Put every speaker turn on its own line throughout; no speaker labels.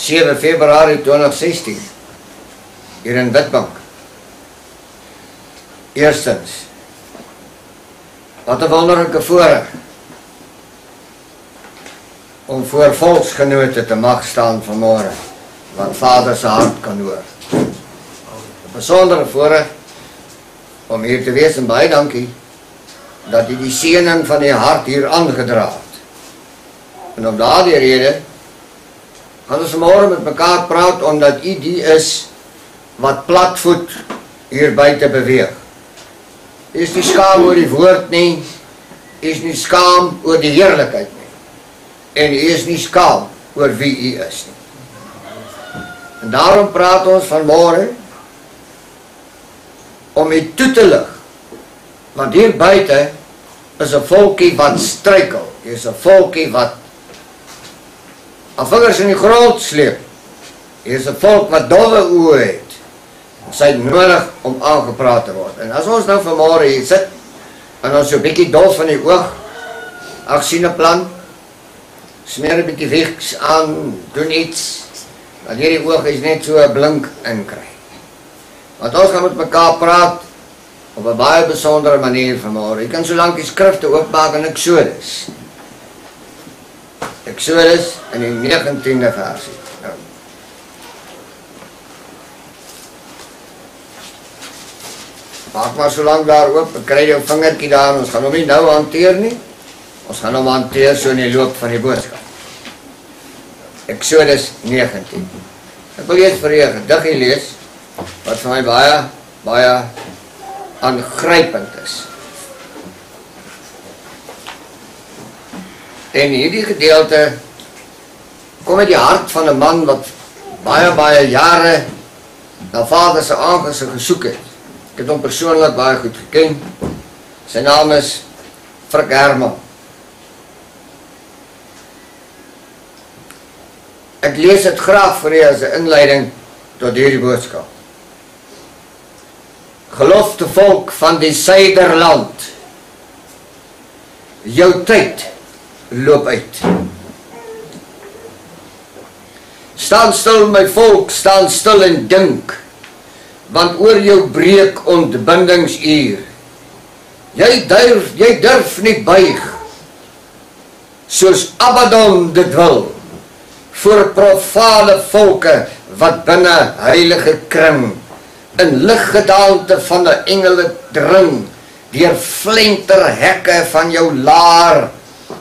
7 Februarie 2016 hier in Witbank. Eerstens, wat 'n wonderlike voorreg om voor volksgenote te mag staan vanmôre, wat Vader se hart kan hoor. 'n Besondere voorreg om hier te wees en baie dankie dat u die seëning van die hart hier aangedra het. En om daardie rede gaan ons môre met mekaar praat, omdat u die is wat platvoet hier buite beweeg. U is nie skaam oor die woord nie, u is nie skaam oor die heerlikheid nie, en u is nie skaam oor wie u is nie. En daarom praat ons vanmôre om u toe te lig, want hier buite is 'n volkie wat struikel, is 'n volkie wat aan vingers in die grond sleep. Hier is 'n volk wat dowwe oë het. Sy het nodig om aangepraat te word. En as ons nou vanmôre hier sit, en ons so 'n bietjie dof van die oog, ag sien 'n plan, smeer 'n bietjie Vicks aan, doen iets, dat hierdie oog is net so 'n blink inkry. Want ons gaan met mekaar praat op 'n baie besondere manier vanmôre. Jy kan so lank die skrifte oopmaak in Exodus. Exodus in die 19de versie. Maak maar so lank daar oop, ek kry jou vingertjie daar, en ons gaan hom nie nou hanteer nie. Ons gaan hom hanteer so in die loop van die boodskap. Exodus 19. Ek wil eers vir julle 'n gediggie lees, wat vir my baie aangrypend is. En hierdie gedeelte kom uit die hart van 'n man wat baie jare na Vader se aangesig gesoek het. Ek het hom persoonlik baie goed geken. Sy naam is Frik Herman. Ek lees dit graag vir julle as 'n inleiding tot hierdie boodskap. Gelofte volk van die Suiderland, jou tyd loop uit. Staan stil my volk, staan stil en dink, want oor jou breek ontbindingsuur. Jy durf nie buig, soos Abaddon dit wil, voor profane volke wat binne heilige kring, in liggedaante van die engele dring, deur flenterhekke van jou laar.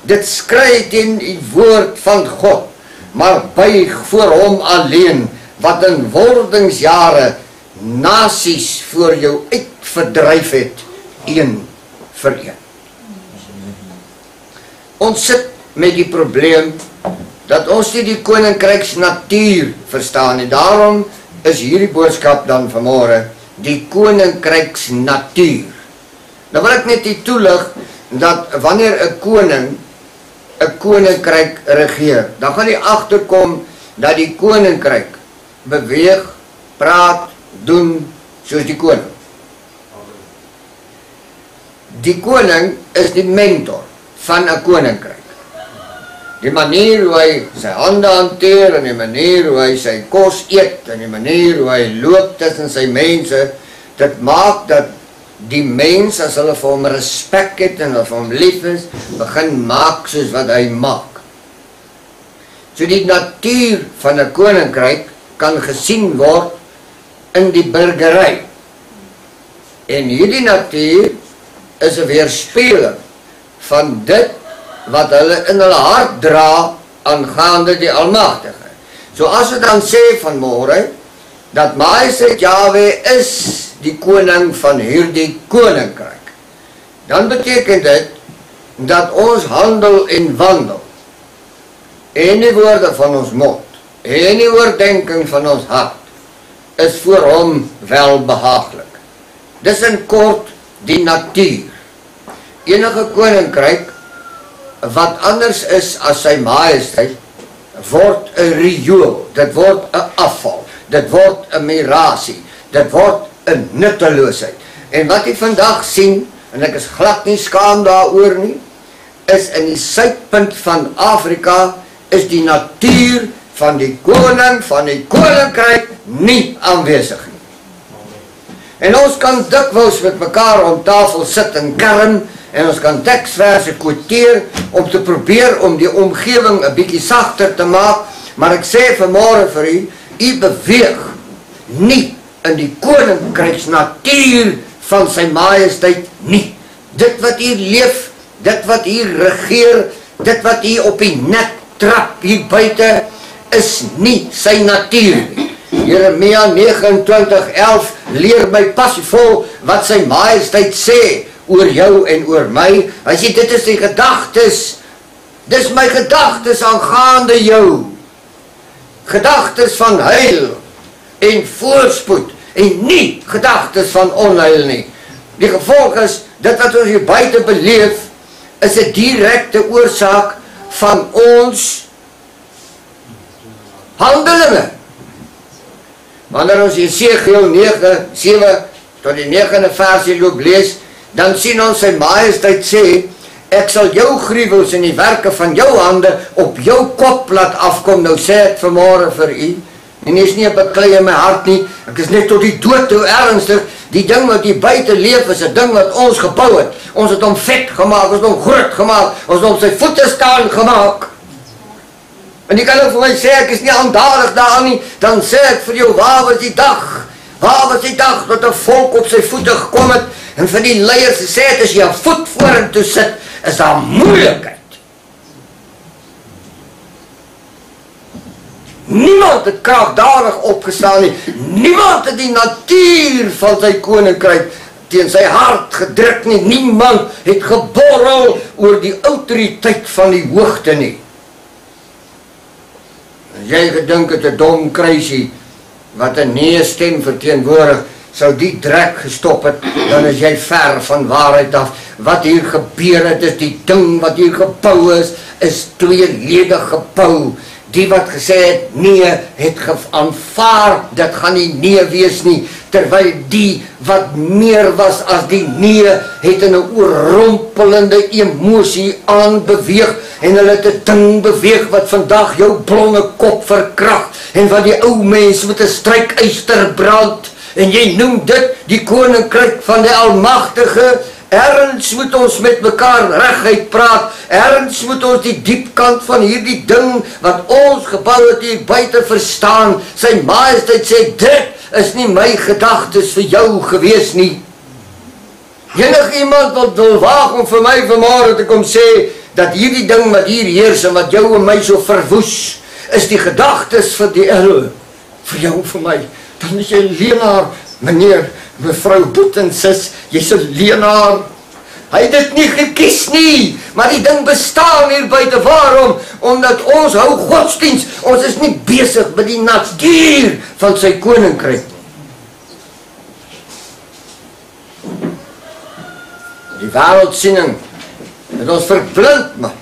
Dit skree teen die woord van God, maar buig voor hom alleen, wat in wordingsjare nasies voor jou uitverdryf het, een vir een. Ons sit met die probleem dat ons nie die koninkryks natuur verstaan, en daarom is hierdie boodskap dan vanmôre die koninkryks natuur. Nou wil ek net hier toelig dat wanneer 'n koning 'n koninkryk regeer, dan gaan jy agterkom dat die koninkryk beweeg, praat, doen soos die koning. Die koning is die mentor van 'n koninkryk. Die manier hoe hy sy hande hanteer, en die manier hoe hy sy kos eet, en die manier hoe hy loop tussen sy mense, dit maak dat die mens, as hulle vir hom respek het en hulle vir hom lief is, begin maak soos wat hy maak. So die natuur van 'n koninkryk kan gesien word in die burgery. En hierdie natuur is 'n weerspieëling van dit wat hulle in hulle hart dra aangaande die Almagtige. So as we dan sê vanmôre dat Majesteit Jahwe is die koning van hierdie koninkryk, dan beteken dit dat ons handel en wandel en die woorde van ons mond en die oordeenking van ons hart is voor hom welbehaaglik. Dis in kort die natuur. Enige koninkryk wat anders is as sy majesteit word 'n riool, dit word 'n afval, dit word 'n mirasie, dit word 'n nutteloosheid. En wat jy vandag sien, en ek is glad nie skaam daaroor nie, is in die suidpunt van Afrika is die natuur van die koning van die koninkryk nie aanwesig nie. En ons kan dikwels met mekaar om tafel sit en kerm, en ons kan teksverse quoteer om te probeer om die omgewing 'n bietjie sagter te maak, maar ek sê vanmôre vir u beweeg nie in die koninkryksnatuur van sy majesteit nie. Dit wat hier leef, dit wat hier regeer, dit wat hier op die nek trap hier buite, is nie sy natuur nie. Jeremia 29:11 leer my passievol wat sy majesteit sê oor jou en oor my. Hy sê dit is die gedagtes, dis my gedagtes aangaande jou. Gedagtes van heil en voorspoed en nie gedagtes van onheil nie. Die gevolg is, dit wat ons hier buite beleef, is 'n direkte oorsaak van ons handelinge. Wanneer ons Jesegiel 9:7 tot die 9de versie loop lees, dan sien ons sy majesteit sê, ek sal jou gruwels en die werke van jou hande op jou kop laat afkom. Nou sê ek vanmôre vir u, en is nie 'n beklei in my hart nie, ek is net tot die dood toe ernstig, die ding wat hier buite leef is 'n ding wat ons gebou het. Ons het hom vet gemaak, ons het hom groot gemaak, ons het hom sy voete staan gemaak. En jy kan ook vir my sê, ek is nie aandadig daaraan nie, dan sê ek vir jou, waar was die dag dat 'n volk op sy voete gekom het, en vir die leiers gesê het, as jy 'n voet vorentoe sit, is daar moeilikheid. Niemand het kraagdadig opgestaan nie, niemand het die natuur van sy koninkryk teen sy hart gedruk nie, niemand het geborrel oor die autoriteit van die hoogte nie. As jy gedink het 'n dom kruisie wat 'n nee stem verteenwoordig, sou die drek gestop het, dan is jy ver van waarheid af. Wat hier gebeur het, is die ding wat hier gebou is tweeledig gebou. Die wat gesê het nee, het aanvaar, dit gaan nie nee wees nie, terwyl die wat meer was as die nee, het in 'n oorrompelende emosie aanbeweeg, en hulle het 'n ding beweeg wat vandag jou blonde kop verkrag, en wat die ou mens met 'n strykyster brand, en jy noem dit die koninkryk van die Almagtige. Erns moet ons met mekaar reguit praat, erns moet ons die diepkant van hierdie ding wat ons gebou het hier buite verstaan. Sy majesteit sê, dit is nie my gedagtes vir jou gewees nie. Enig iemand wat wil waag om vir my vanmôre te kom sê, dat hierdie ding wat hier heers en wat jou en my so verwoes, is die gedagtes vir die El, vir jou en vir my, dan is jy leenaar, meneer, mevrou Boet en sis, jy's 'n leenaar. Hy het dit nie gekies nie, maar die ding bestaan hier buite. Waarom? Omdat ons hou godsdienst, ons is nie besig met die natuur van sy koninkryk. Die wêreldsiening het ons verblind, man.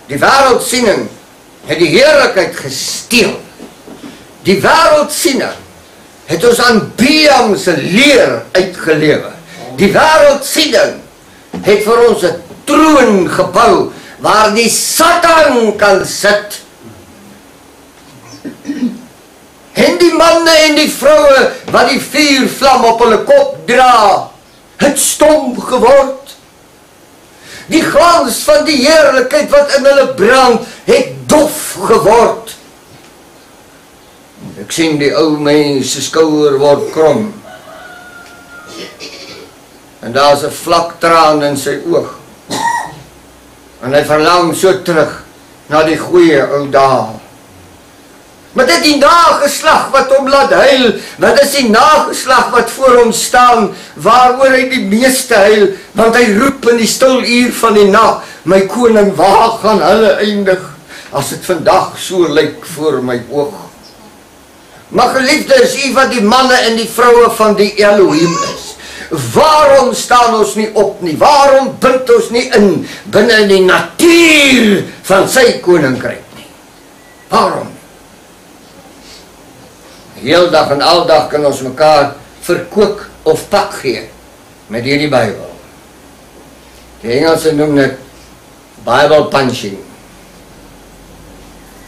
Die wêreldsiening het die heerlikheid gesteel. Die wêreldsiening het ons aan Biam se leer uitgelewe. Die wêreldsiening het vir ons 'n troon gebou waar die Satan kan sit. En die manne en die vroue wat die vuurvlam op hulle kop dra, het stom geword. Die glans van die heerlikheid wat in hulle brand, het dof geword. Ek sien die ou mens se skouer word krom. En daar is 'n vlak traan in sy oog. En hy verlang so terug na die goeie ou dae. Maar dit die nageslag wat hom laat huil, wat is die nageslag wat voor hom staan, waaroor hy die meeste huil, want hy roep in die stil uur van die nag, my koning, waar gaan hulle eindig, as dit vandag so lyk voor my oog. Maar geliefde, is u wat die manne en die vroue van die Elohim is. Waarom staan ons nie op nie? Waarom bind ons nie in binne die natuur van sy koninkryk nie? Waarom? Heel dag en aldag kan ons mekaar verkook of pak gee met hierdie Bybel. Die Engelse noem dit Bible punching.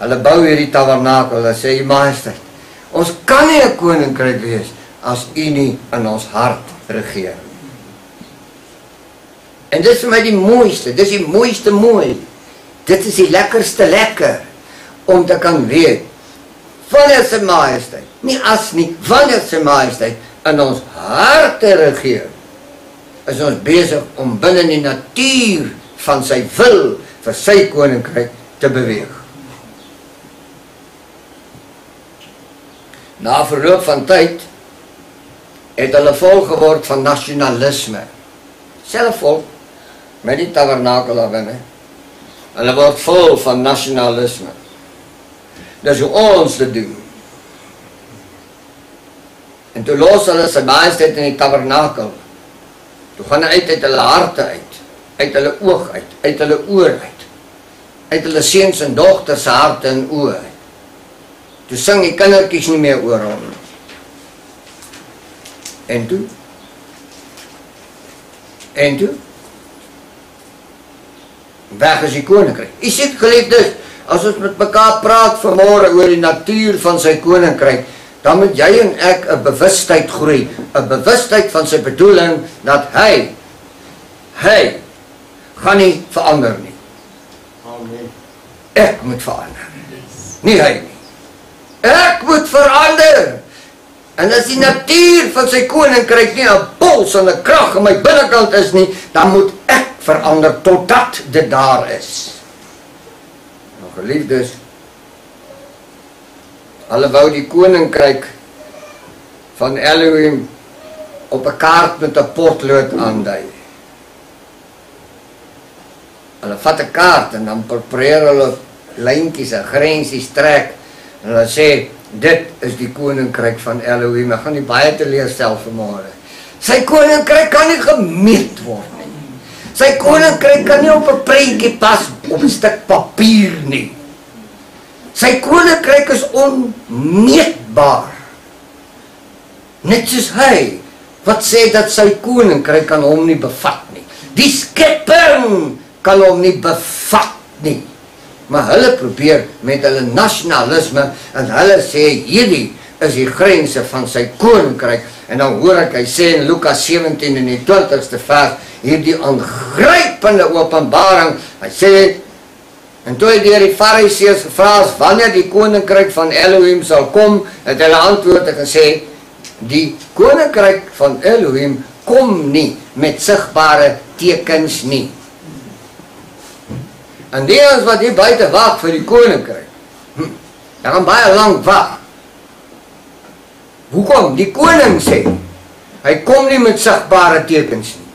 Hulle bou hierdie tabernakel, hulle sê, U Majesteit, ons kan nie 'n koninkryk wees as U nie in ons hart regeer. En dit is vir my die mooiste, dit is die mooiste mooi. Dit is die lekkerste lekker, om te kan weet, wanneer Sy Majesteit, nie as nie, wanneer Sy Majesteit in ons harte regeer, is ons besig om binne die natuur van Sy wil vir Sy koninkryk te beweeg. Na verloop van tyd het hulle vol geword van nasionalisme. Self vol met die tabernakel daar binne. Hulle word vol van nasionalisme. Dis hoe ons dit doen. En toe los hulle Sy Majesteit in die tabernakel. Toe gaan hy uit hulle harte uit hulle oog uit hulle oor uit hulle seuns en dogters se harte en oë uit. Toe sing die kindertjies nie meer oor hom. En toe? Weg is die koninkryk. U sien geliefdes, as ons met mekaar praat vanmôre oor die natuur van Sy koninkryk, dan moet jy en ek 'n bewustheid groei, 'n bewustheid van Sy bedoeling dat hy gaan nie verander nie. Amen. Ek moet verander. Nie hy nie. Ek moet verander. En as die natuur van Sy koninkryk nie 'n puls en 'n krag in my binnekant is nie, dan moet ek verander totdat dit daar is. Nou geliefdes, hulle wou die koninkryk van Elohim op 'n kaart met 'n potlood aandui. Hulle vat 'n kaart en dan probeer hulle lyntjies en grensies trek en hulle sê, dit is die koninkryk van Elohim. Ek gaan nie baie teleurstel vanmôre. Sy koninkryk kan nie gemeet word nie. Sy koninkryk kan nie op 'n prentjie pas op 'n stuk papier nie. Sy koninkryk is onmeetbaar. Net soos hy, wat sê dat sy koninkryk kan hom nie bevat nie. Die skepping kan hom nie bevat nie. Maar hulle probeer met hulle nasionalisme en hulle sê hierdie is die grense van Sy koninkryk. En dan hoor ek hy sê in Lukas 17 in die 20ste vers hierdie aangrypende openbaring. Hy sê, en toe hy deur die Fariseërs gevra is wanneer die koninkryk van Elohim sal kom, het hulle antwoord en gesê, die koninkryk van Elohim kom nie met sigbare tekens nie. En die ons wat hier buite wag vir die koninkryk, dan gaan baie lank wag. Hoekom? Die koning sê, hy kom nie met sigbare tekens nie.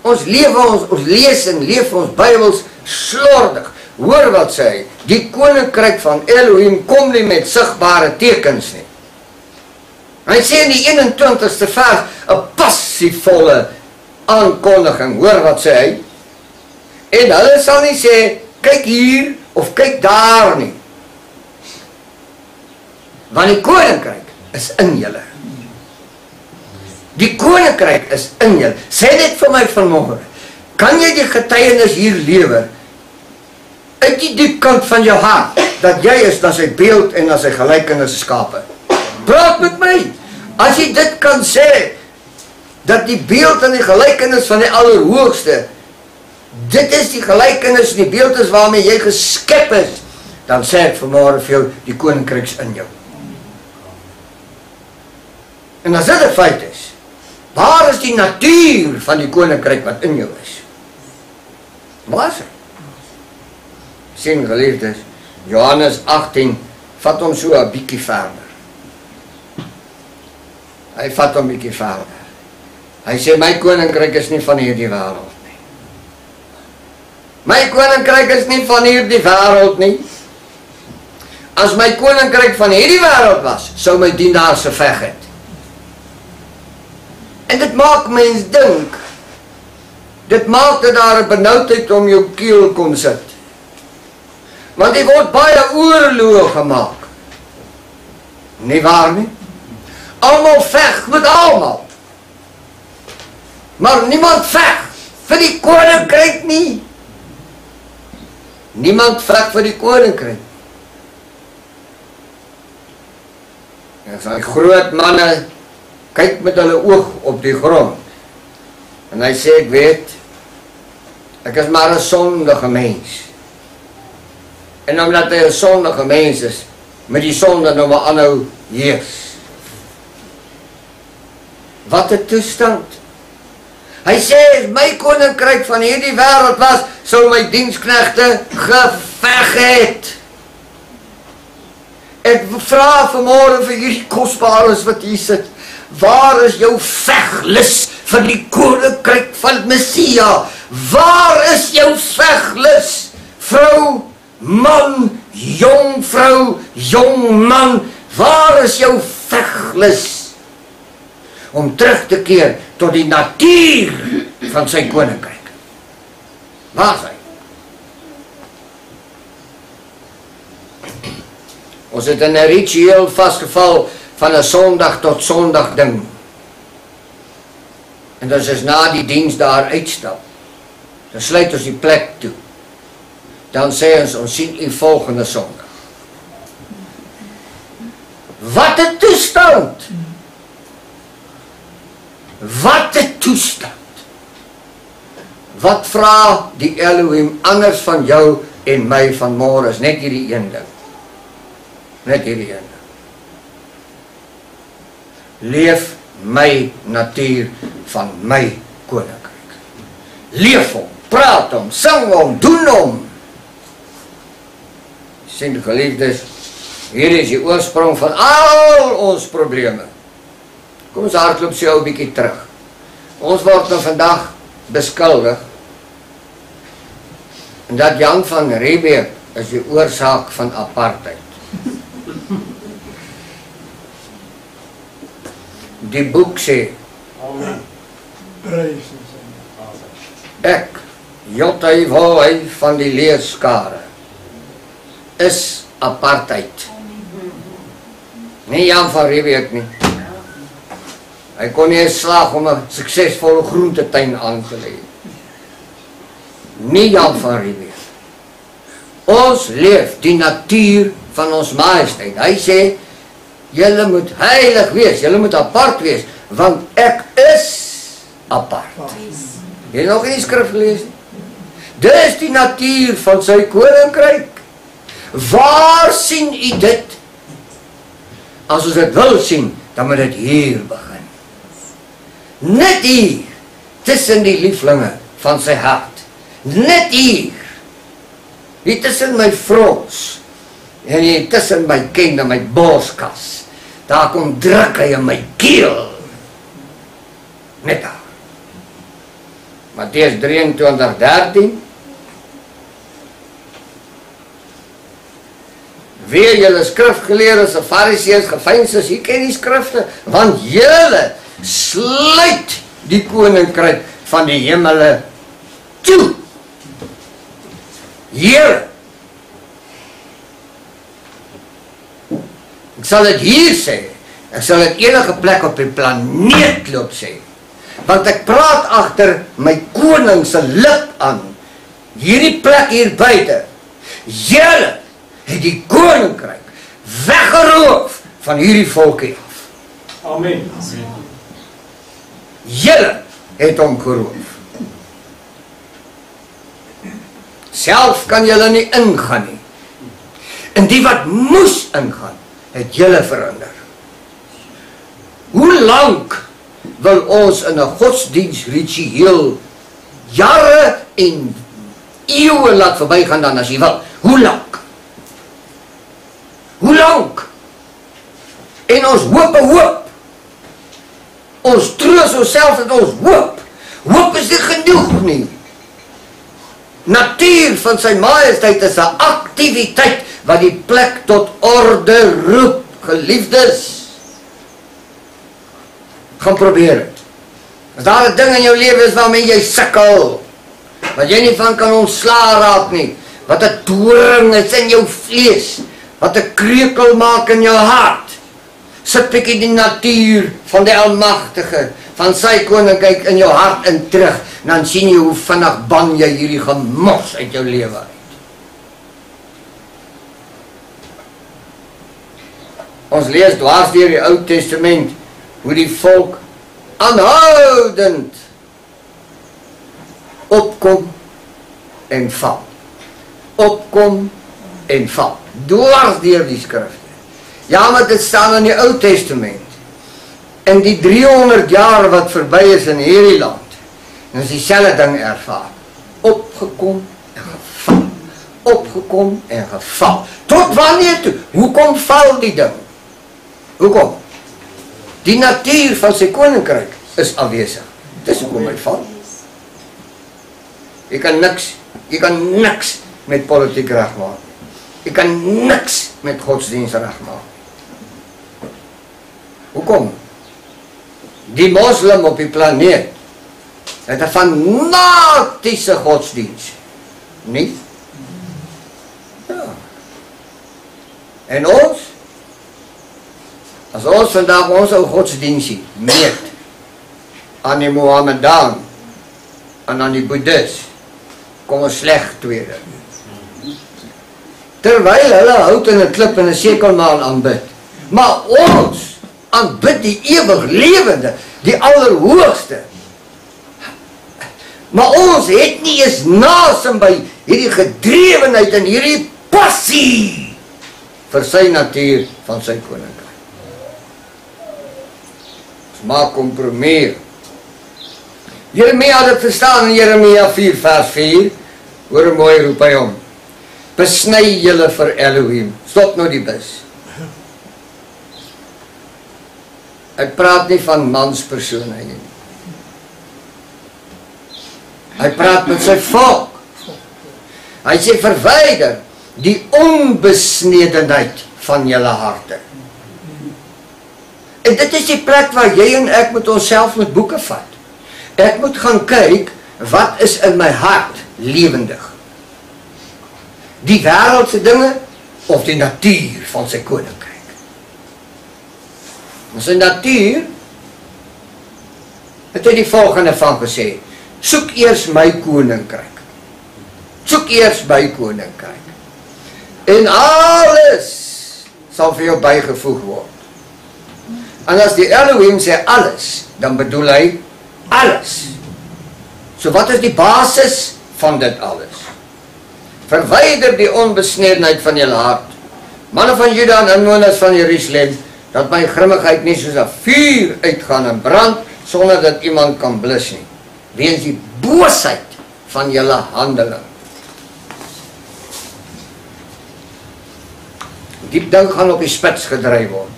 Ons lees en leef ons Bybels slordig. Hoor wat sê hy, die koninkryk van Elohim kom nie met sigbare tekens nie. Hy sê in die 21ste vers, 'n passievolle aankondiging. Hoor wat sê hy? En hulle sal nie sê, kyk hier of kyk daar nie. Want die koninkryk is in julle. Die koninkryk is in julle. Sê dit vir my vanmôre. Kan jy die getuienis hier lewer? Uit die diep kant van jou hart, dat jy is na Sy beeld en na Sy gelykenis geskape. Praat met my. As jy dit kan sê, dat die beeld en die gelykenis van die Allerhoogste, dit is die gelykenis en die beeld is waarmee jy geskep is, dan sê ek vanmôre vir jou, die koninkryk is in jou. En as dit 'n feit is, waar is die natuur van die koninkryk wat in jou is? Waar is hy? Sien geliefdes, Johannes 18 vat hom so 'n bietjie verder. Hy vat hom 'n bietjie verder. Hy sê, my koninkryk is nie van hierdie wêreld nie. My koninkryk is nie van hierdie wêreld nie. As my koninkryk van hierdie wêreld was, sou my dienaars geveg het. En dit maak mens dink. Dit maak dat daar 'n benoudheid om jou keel kon sit. Want die word baie oorloë gemaak. Nie waar nie? Almal veg met almal. Maar niemand veg vir die koninkryk nie. Niemand veg vir die koninkryk. En sy groot manne kyk met hulle oog op die grond. En hy sê, ek weet, ek is maar 'n sondige mens. En omdat hy 'n sondige mens is, met die sonde nou maar aanhou heers. Wat 'n toestand. Hy sê, as my koninkryk van hierdie wêreld was, sou my diensknegte geveg het. Ek vra vanmôre vir hierdie kosbares wat hier sit, waar is jou veglus vir die koninkryk van Messia? Waar is jou veglus, vrou, man, jong vrou, jong man, waar is jou veglus om terug te keer tot die natuur van sy koninkryk? Waar is hy? Ons het in 'n ritueel vasgeval van 'n Sondag tot Sondag ding. En as ons na die diens daar uitstap, dan sluit ons die plek toe. Dan sê ons sien u volgende Sondag. Wat 'n toestand! Wat 'n toestand! Wat vra die Elohim anders van jou en my vanmôre? Is net hierdie een ding. Net hierdie een ding. Leef my natuur van my koninkryk. Leef hom, praat hom, sing hom, doen hom. Sien geliefdes, hier is die oorsprong van al ons probleme. Kom ons hardloop so 'n bietjie terug. Ons word nou vandag beskuldig en dat Jan van Riebeeck is die oorsaak van apartheid. Die boek sê, ek, Jotai Woi van die leerskare, is apartheid. Nie Jan van Riebeeck nie. Hy kon nie slaag om 'n suksesvolle groentetuin aan te lê. Nie Jan van Riebeeck. Ons leef die natuur van ons majesteit. Hy sê, julle moet heilig wees, julle moet apart wees, want ek is apart. Jy nog nie die skrif gelees nie? Dis die natuur van sy koninkryk. Waar sien u dit? As ons dit wil sien, dan moet dit hier begin. Net hier, tussen die lieflinge van sy hart. Net hier. Hier tussen my frons. En hier tussen my kin en my borskas. Daar kom druk hy in my keel. Net daar. Matteus 23:13. Wee julle skrifgeleerdes en fariseërs, gefeinsers, hier ken die skrifte, want julle sluit die koninkryk van die hemele toe. Julle. Ek sal dit hier sê, ek sal dit enige plek op die planeet loop sê, want ek praat agter my koning se lip aan, hierdie plek hier buite. Julle het die koninkryk weggeroof van hierdie volkie af.
Amen.
Julle het hom geroof. Self kan julle nie ingaan nie. En die wat moes ingaan, het julle verander. Hoe lank wil ons in 'n godsdienstritueel jare en eeue laat verbygaan dan as jy wil? Hoe lank? Hoe lank? En ons hoop. Ons troos onsself dat ons hoop. Hoop is nie genoeg nie. Natuur van sy majesteit is 'n aktiwiteit wat die plek tot orde roep, geliefdes. Gaan probeer het. As daar 'n ding in jou lewe is waarmee jy sukkel, wat jy nie van kan ontslaa raak nie, wat 'n doring is in jou vlees, wat 'n kreukel maak in jou hart, sit bietjie die natuur van die Almagtige, van sy koninkryk in jou hart in terug, en dan sien jy hoe vinnig ban jy hierdie gemors uit jou lewe uit. Ons lees dwars deur die Ou Testament hoe die volk aanhoudend opkom en val. Opkom en val. Dwars deur die skrifte. Ja, maar dit staan in die Ou Testament. In die 300 jaar wat verby is in hierdie land, en ons dieselfde ding ervaar. Opgekom en geval. Opgekom en geval. Tot wanneer toe? Hoekom val die ding? Hoekom? Die natuur van sy koninkryk is afwesig. Dis hoekom hy val. Jy kan niks met politiek regmaak. Jy kan niks met godsdienst regmaak. Hoekom? Die moslim op die planeet het 'n fanatiese godsdienst. Nie? Ja. En ons? As ons vandag ons ou godsdienst meet aan die Mohammedaan en aan die Boeddhist, kom ons sleg tweede. Terwyl hulle hout in 'n klip en 'n sekelmaan aanbid. Maar ons aanbid die ewig lewende, die allerhoogste. Maar ons het nie eens nasem by hierdie gedrewenheid en hierdie passie vir sy natuur van sy koninkryk. Ons maak kompromie. Jeremia het dit verstaan in Jeremia 4 vers 4. Hoor mooi, roep hy hom. Besny julle vir Elohim. Stop nou die bus. Hy praat nie van manspersone nie. Hy praat met sy volk. Hy sê verwyder die onbesnedenheid van julle harte. En dit is die plek waar jy en ek met onsself met boeke vat. Ek moet gaan kyk, wat is in my hart lewendig? Die wêreldse dinge of die natuur van sy koninkryk? En sy natuur het hy die volgende van gesê: soek eers my koninkryk. Soek eers my koninkryk. En alles sal vir jou bygevoeg word. En as die Elohim sê alles, dan bedoel hy alles. So wat is die basis van dit alles? Verwyder die onbesnedenheid van julle hart. Manne van Juda en inwoners van Jerusalem, dat my grimmigheid nie soos 'n vuur uitgaan en brand, sonder dat iemand kan blus nie. Weens die boosheid van julle handeling. Die ding gaan op die spits gedryf word.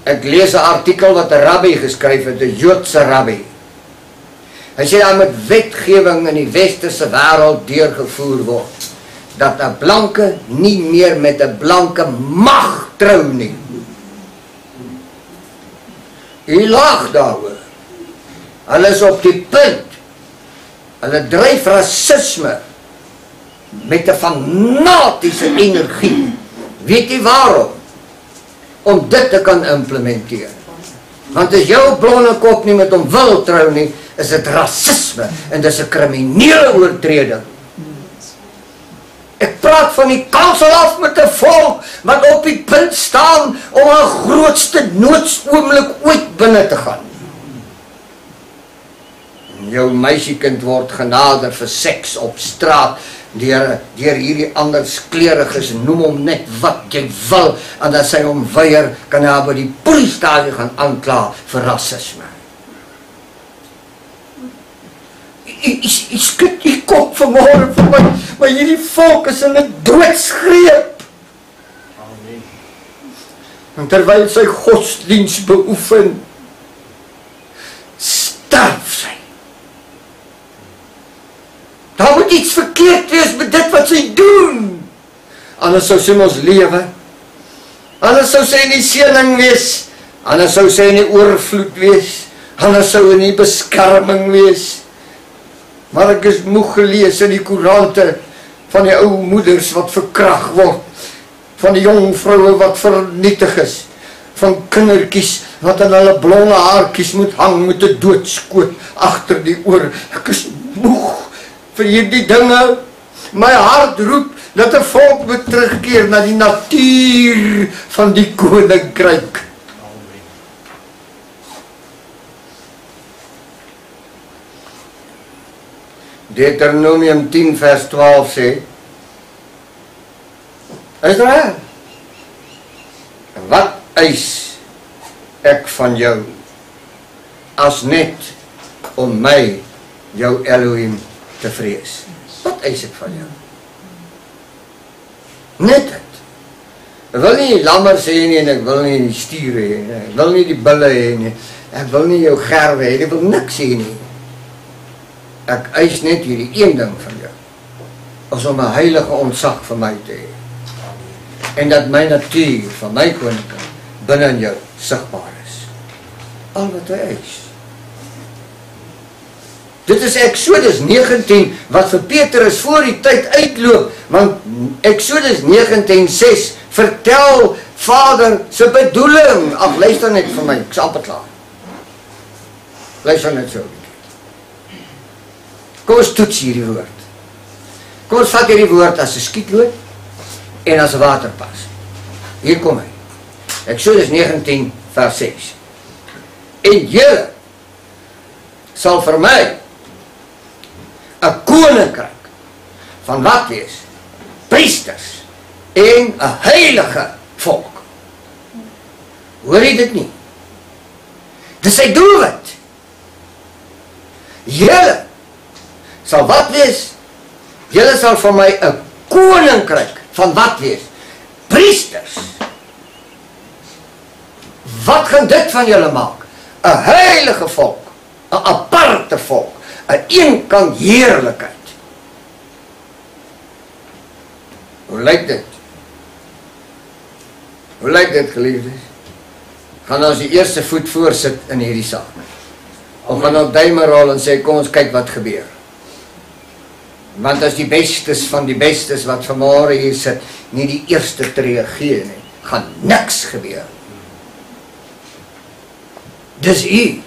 Ek lees 'n artikel wat 'n rabbi geskryf het, 'n Joodse rabbi. Hy sê daar moet wetgewing in die westerse wêreld deurgevoer word, dat 'n blanke nie meer met 'n blanke mag trou nie. Hy lag daaroor. Hulle is op die punt. Hulle dryf rasisme met 'n fanatiese energie. Weet jy waarom? Om dit te kan implementeer. Want as jou blonde kop nie met hom wil trou nie, is dit rasisme en dis 'n kriminele oortreding. Ek praat van die kansel af met 'n volk wat op die punt staan om 'n grootste noodsoomblik ooit binne te gaan. Jou meisiekind word genader vir seks op straat deur hierdie ander kleuriges, noem hom net wat jy wil, en as hy hom weier, kan hy by die polisie gaan aankla vir rasisme. Jy skud die kop vanmorgen vir my, maar hierdie volk is in 'n doodsgreep. Amen. En terwyl sy godsdienst beoefen, sterf sy. Daar moet iets verkeerd wees met dit wat sy doen. Anders sou sy ons lewe. Anders sou sy in die seëning wees. Anders sou sy in die oorvloed wees. Anders sou in die beskerming wees. Maar ek is moeg gelees in die koerante van die ou moeders wat verkrag word. Van die jong vroue wat vernietig is. Van kindertjies wat aan hulle blonde haartjies moet hang met 'n doodskoot agter die oor. Ek is moeg vir hierdie dinge. My hart roep dat 'n volk moet terugkeer na die natuur van die koninkryk. Deuteronomium 10 vers 12 sê, Israel, wat eis ek van jou, as net om my, jou Elohim, te vrees? Wat eis ek van jou? Net dit. Ek wil nie die lammers hê nie, en ek wil nie die stiere hê nie, ek wil nie die bulle hê nie, ek wil nie jou gerwe hê nie, ek wil niks hê nie. Ek eis net hierdie een ding van jou, as om 'n heilige ontzag vir my te hê. En dat my natuur van my koninkryk binne in jou sigbaar is. Al wat hy eis. Dit is Exodus 19, wat vir Petrus voor die tyd uitloop, want Exodus 19:6 vertel Vader se bedoeling. Ag, luister net vir my, ek's amper klaar. Luister net so 'n bietjie. Kom ons toets hierdie woord. Kom ons vat hierdie woord as 'n skietlood en as 'n waterpas. Hier kom hy. Exodus 19 vers 6. En julle sal vir my 'n koninkryk van wat wees? Priesters en 'n heilige volk. Hoor jy dit nie? Dis sy doelwit. Julle sal wat wees? Julle sal vir my 'n koninkryk van wat wees? Priesters. Wat gaan dit van julle maak? 'n heilige volk, 'n aparte volk, 'n eenkant heerlikheid. Hoe lyk dit? Hoe lyk dit, geliefdes? Gaan ons die eerste voet voorsit in hierdie saak? Of gaan ons duime rol en sê, kom ons kyk wat gebeur? Want as die bestes van die bestes wat vanmôre hier sit, nie die eerste tree gee nie, gaan niks gebeur. Dis u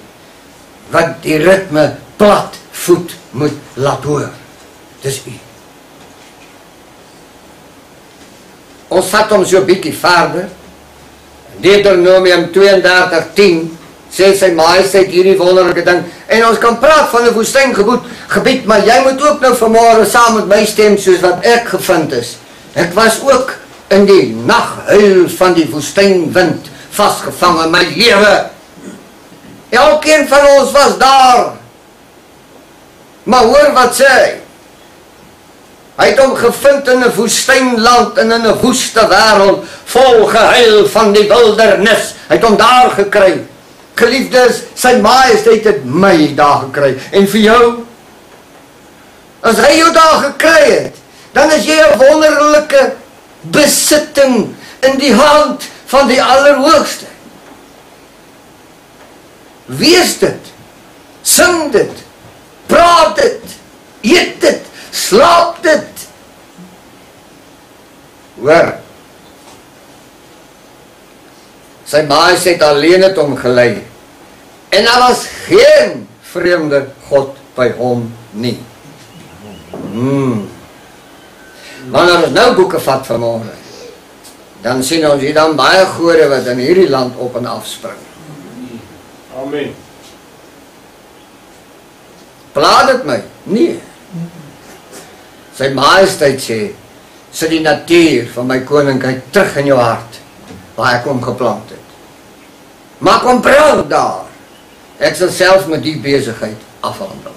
wat die ritme plat voet moet laat hoor. Dis u. Ons vat hom so 'n bietjie verder. Deuteronomium 32:10 sê sy majesteit hierdie wonderlike ding. En ons kan praat van 'n woestyngebied, maar jy moet ook nou vanmôre saam met my stem soos wat ek gevind is. Ek was ook in die naghuil van die woestynwind vasgevang in my lewe. Elkeen van ons was daar. Maar hoor wat sê hy. Hy het hom gevind in 'n woestynland en in 'n woeste wêreld, vol gehuil van die wildernis. Hy het hom daar gekry. Geliefdes, sy majesteit het my daar gekry. En vir jou? As hy jou daar gekry het, dan is jy 'n wonderlike besitting in die hand van die Allerhoogste. Wees dit, sing dit, praat dit, eet dit, slaap dit. Hoor, sy majesteit alleen het hom gelei, en daar was geen vreemde God by hom nie. Wanneer ons nou boeke vat vanmôre, dan sien ons hier dan baie gode wat in hierdie land op en af spring.
Amen.
Plaat dit my? Nee. Sy majesteit sê, sit die natuur van my koninkryk terug in jou hart, waar ek hom geplant het. Maak hom proud daar. Ek sal self met die besigheid afhandel.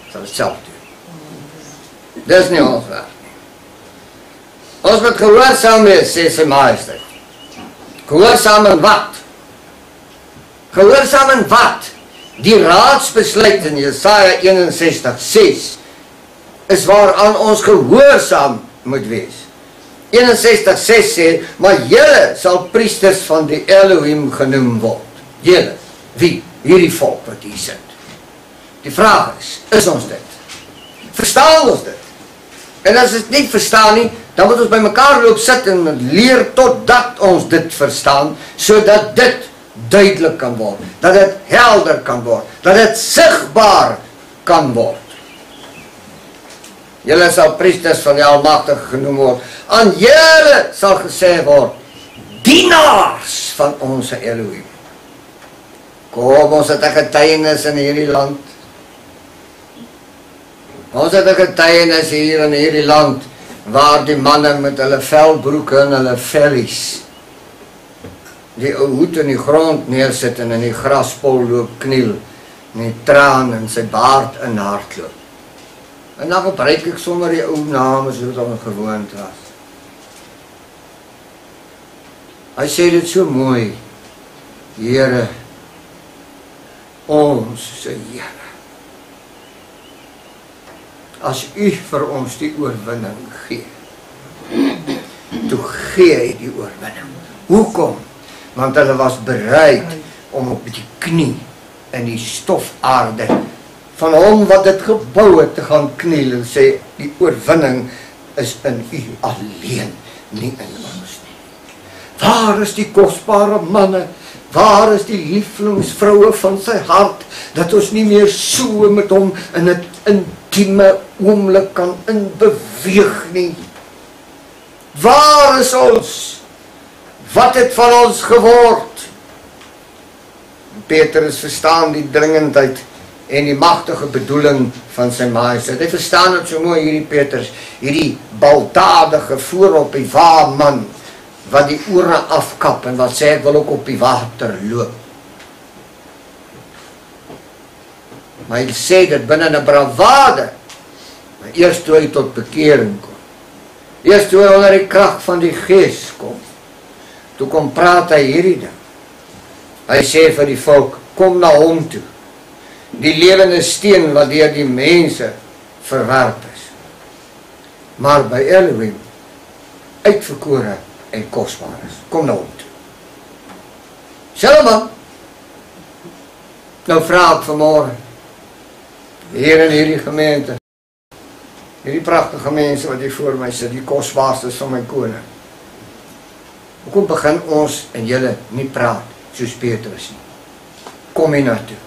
Ek sal het self doen. Dis nie ons werk nie. Ons moet gehoorsaam wees, sê sy majesteit. Gehoorsaam in wat? Gehoorsaam in wat? Die raadsbesluit in Jesaja 61:6 is waaraan ons gehoorsaam moet wees. 61:6 sê, maar julle sal priesters van die Elohim genoem word. Julle, wie? Hierdie volk wat hier sit. Die vraag is ons dit? Verstaan ons dit? En as ons nie verstaan nie, dan moet ons by mekaar loop sit en leer totdat ons dit verstaan, sodat dit duidelik kan word, dat dit helder kan word, dat dit sigbaar kan word. Julle sal priesters van die Almagtige genoem word. Aan julle sal gesê word, dienaars van ons Elohim. Kom, ons het 'n getuienis in hierdie land. Ons het 'n getuienis hier in hierdie land, waar die manne met hulle velbroeke en hulle vellies die ou hoed in die grond neersit en in die graspol loop kniel, en die traan in sy baard in hardloop. En dan gebruik ek sommer die ou name soos wat ons gewoond was. Hy sê dit so mooi, Here, ons se Here, as U vir ons die oorwinning gee, toe gee Hy die oorwinning. Hoekom? Want hulle was bereid om op die knie in die stofaarde van hom wat dit gebou het te gaan kniel en sê, die oorwinning is in U alleen, nie in ons nie. Waar is die kosbare manne? Waar is die lieflingsvroue van sy hart, dat ons nie meer so met hom in 'n intieme oomblik kan inbeweeg nie? Waar is ons? Wat het van ons geword? Petrus verstaan die dringendheid en die magtige bedoeling van sy majesteit. Hy verstaan het so mooi, hierdie Petrus, hierdie baldadige voorop die waarman, wat die ore afkap en wat sê ek wil ook op die water loop. Maar hy sê dit binne 'n bravade, maar eers toe hy tot bekering kom, eers toe hy onder die krag van die Gees kom, toe kom praat hy hierdie ding. Hy sê vir die volk, kom na hom toe, die lewende steen wat deur die mense verwerp is, maar by Elohim uitverkore en kosbaar is. Kom na hom toe. Shalom. Nou vra ek vanmôre, hier in hierdie gemeente, hierdie pragtige mense wat hier voor my sit, die kosbaarstes van my koning. Hoekom begin ons en julle nie praat soos Petrus nie? Kom hier na toe.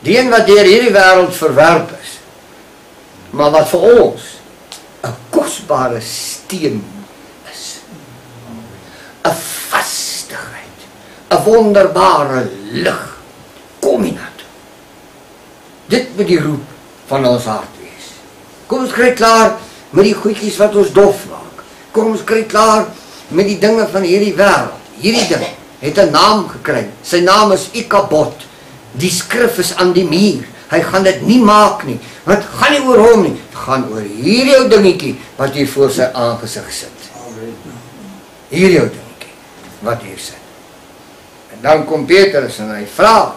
Die een wat deur hierdie wêreld verwerp is, maar wat vir ons 'n kosbare steen is. 'n vastigheid, 'n wonderbare lig. Kom hier na toe. Dit moet die roep van ons hart wees. Kom ons kry klaar met die goedjies wat ons dof maak. Kom ons kry klaar met die dinge van hierdie wêreld. Hierdie ding het 'n naam gekry. Sy naam is Ikabod. Die skrif is aan die muur. Hy gaan dit nie maak nie, want het gaan nie oor hom nie. Het gaan oor hierdie ou dingetjie wat hier voor sy aangesig sit. Hierdie ou dingetjie wat hier sit. En dan kom Petrus en hy vra.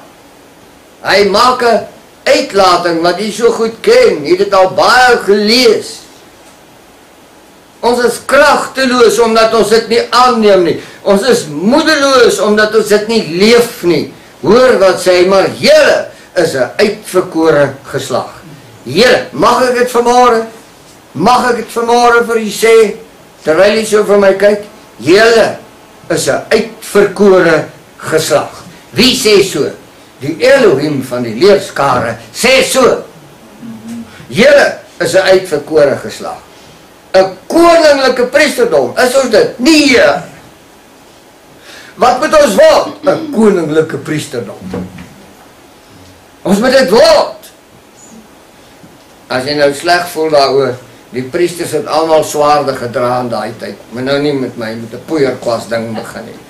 Hy maak 'n uitlating wat jy so goed ken. Jy het dit al baie gelees. Ons is kragteloos omdat ons dit nie aanneem nie. Ons is moedeloos omdat ons dit nie leef nie. Hoor wat sê hy, maar julle is 'n uitverkore geslag. Here, mag ek dit vanmôre? Mag ek dit vanmôre vir u sê, terwyl jy so vir my kyk? Julle is 'n uitverkore geslag. Wie sê so? Die Elohim van die leerskare sê so. Julle is 'n uitverkore geslag. 'n koninklike priesterdom. Is ons dit? Nee. Wat moet ons word? 'n koninklike priesterdom. Ons moet dit word. As jy nou sleg voel daaroor, die priesters het almal swaarde gedra in daai tyd. Maar nou nie met my met 'n poeierkwas ding begin nie.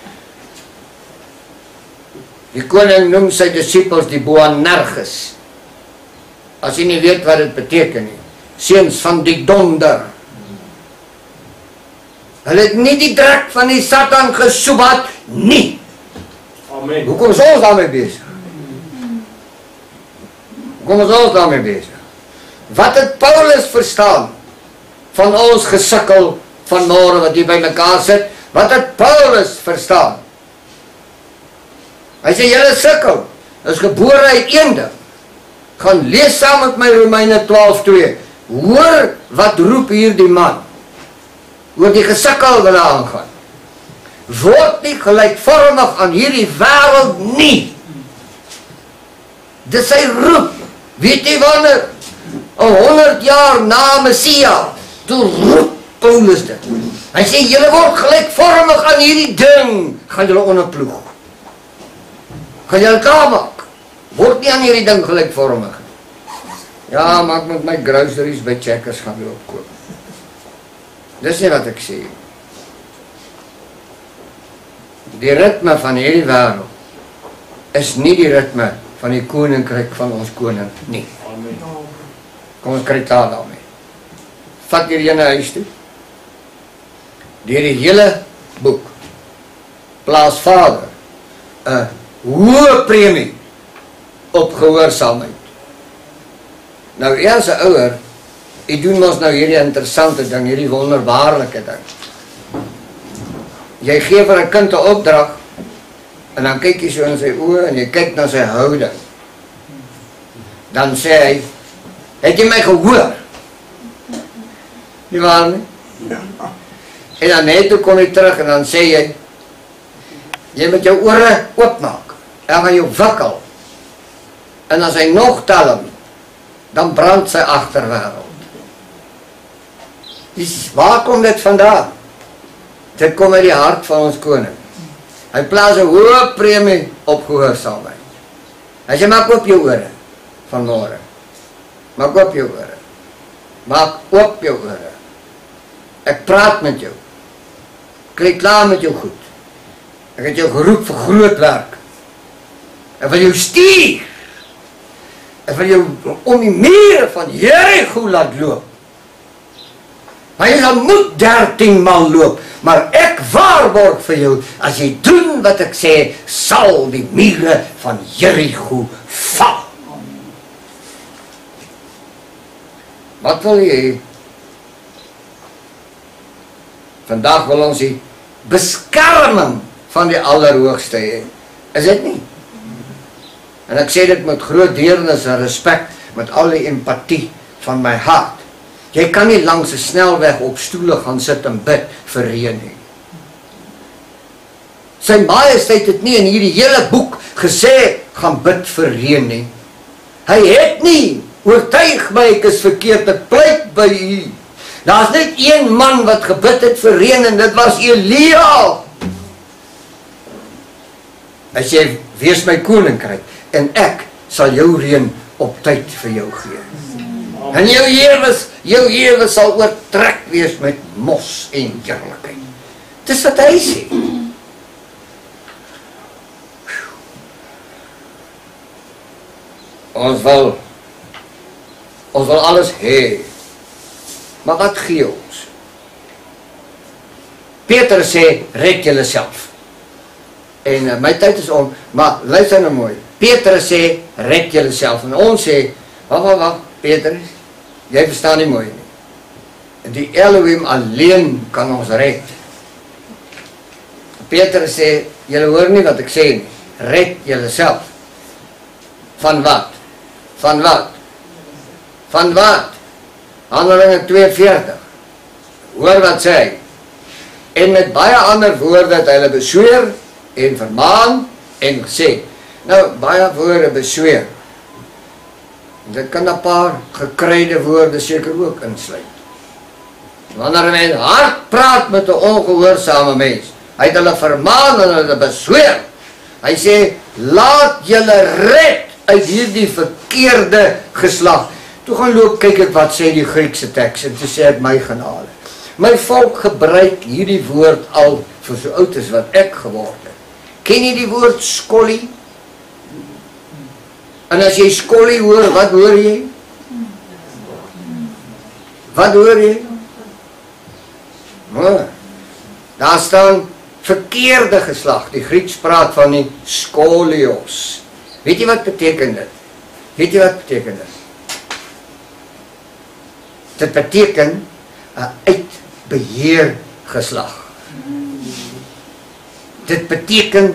Die koning noem sy disippels die Boanerges. As jy nie weet wat dit beteken nie. Seuns van die donder. Hulle het nie die druk van die Satan gesoebat nie.
Amen.
Hoekom is ons daarmee besig? Hoekom is ons daarmee besig? Wat het Paulus verstaan van ons gesukkel vanmôre wat hier by mekaar sit? Wat het Paulus verstaan? Hy sê julle sukkel, is gebore uit een ding. Gaan lees saam met my Romeine 12:2. Hoor wat roep hier die man oor die gesukkel wat daar aangaan. Word nie gelykvormig aan hierdie wêreld nie. Dis sy roep. Weet jy wanneer? 100 jaar na Messia, toe roep Paulus dit. Hy sê, julle word gelykvormig aan hierdie ding, gaan julle onderploeg. Gaan julle klaar maak. Word nie aan hierdie ding gelykvormig. Ja, maar ek moet my groceries by Checkers gaan loop koop. Dis nie wat ek sê. Die ritme van hierdie wêreld is nie die ritme van die koninkryk van ons koning nie.
Amen.
Kom ons kry klaar daarmee. Vat hierdie ene huis toe. Deur die hele boek plaas Vader 'n hoë premie op gehoorsaamheid. Nou, as 'n ouer, jy doen ons nou hierdie interessante ding, hierdie wonderbaarlike ding. Jy gee vir 'n kind 'n opdrag, en dan kyk jy so in sy oë, en jy kyk na sy houding. Dan sê hy, het jy my gehoor? Nie waar nie? En dan net toe kom jy terug, en dan sê jy moet jou ore oopmaak, en gaan jou wikkel. En as hy nog talm, dan brand sy agterwêreld. Waar kom dit vandaan? Dit kom uit die hart van ons koning. Hy plaas 'n hoë premie op gehoorsaamheid. Hy sê, maak oop jou ore vanmôre. Maak oop jou ore. Maak oop jou ore. Ek praat met jou. Kry klaar met jou goed. Ek het jou geroep vir groot werk. Ek wil jou stuur. Ek wil jou om die mure van Jericho laat loop. Hy sal moet 13 maal loop, maar ek waarborg vir jou, as jy doen wat ek sê, sal die mure van Jericho val. Wat wil jy? Vandag wil ons die beskerming van die Allerhoogste hê. Is dit nie? En ek sê dit met groot deernis en respek, met al die empatie van my hart. Jy kan nie langs 'n snelweg op stoele gaan sit en bid vir reën nie. Sy Majesteit het nie in hierdie hele boek gesê, gaan bid vir reën nie. Hy het nie, oortuig my ek is verkeerd, ek pleit by u. Daar's net een man wat gebid het vir reën en dit was Elia. Hy sê, wees my koninkryk en ek sal jou reën op tyd vir jou gee. En jou ewe sal oortrek wees met mos en heerlikheid. Dis wat hy sê. Ons wil alles hê. Maar wat gee ons? Peter sê, red julle self. En my tyd is om, maar luister nou mooi. Peter sê, red julle self. En ons sê, wag, Peter, jy verstaan nie mooi nie. Die Elohim alleen kan ons red. Peter sê, julle hoor nie wat ek sê nie. Red julle self. Van wat? Van wat? Van wat? Handelinge 42. Hoor wat sê hy. En met baie ander woorde het hulle besweer en vermaan en gesê. Nou, baie woorde besweer. Dit kan 'n paar gekryde woorde seker ook insluit. Wanneer 'n mens hard praat met 'n ongehoorsame mens, hy het hulle vermaan en hulle besweer. Hy sê, laat julle red uit hierdie verkeerde geslag. Toe gaan loop kyk ek wat sê die Griekse teks en toe sê ek my genade. My volk gebruik hierdie woord al vir so oud as wat ek geword het. Ken jy die woord skollie? En as jy skollie hoor, wat hoor jy? Wat hoor jy? Daar staan verkeerde geslag. Die Grieks praat van die skolios. Weet jy wat beteken dit? Weet jy wat beteken dit? Dit beteken 'n uitbeheer geslag. Dit beteken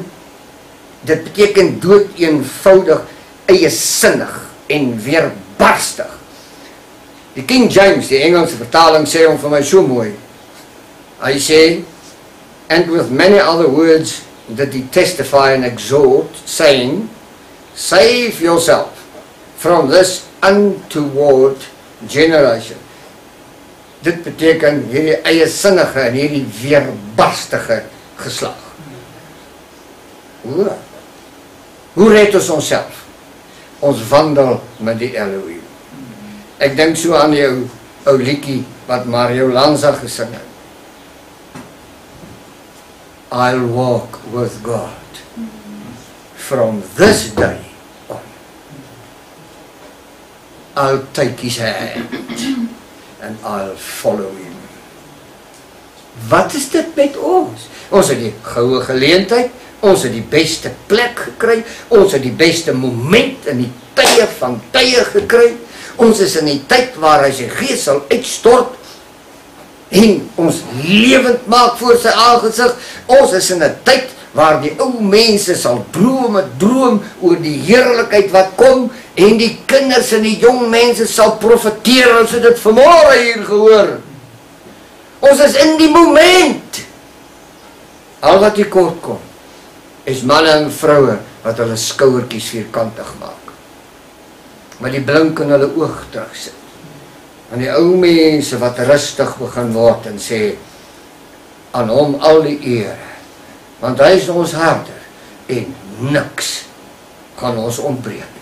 dood eenvoudig, eiesinnig en weerbarstig. Die King James, die Engelse vertaling, sê hom vir my so mooi. Hy sê, and with many other words that he testify and exhort, saying, save yourself from this untoward generation. Dit beteken hierdie eiersinnige en hierdie weerbarstige geslag. Hoe red ons onsself? Ons wandel met die Elohim. Ek dink so aan jou ou liedjie wat Mario Lanza gesing het. I'll walk with God from this day on. I'll take his hand and I'll follow him. Wat is dit met ons? Ons het die goue geleentheid, ons het die beste plek gekry, ons het die beste moment in die tye van tye gekry. Ons is in die tyd waar hy sy gees sal uitstort en ons lewend maak voor sy aangesig. Ons is in 'n tyd waar die ou mense sal droom oor die heerlikheid wat kom en die kinders en die jong mense sal profeteer. Ons het dit vanmôre hier gehoor. Ons is in die moment. Al wat hier kort kom is manne en vroue wat hulle skouertjies vierkantig maak, met die blink in hulle oog terugsit. En die ou mense wat rustig begin word en sê, aan hom al die eer, want hy is ons herder en niks gaan ons ontbreek.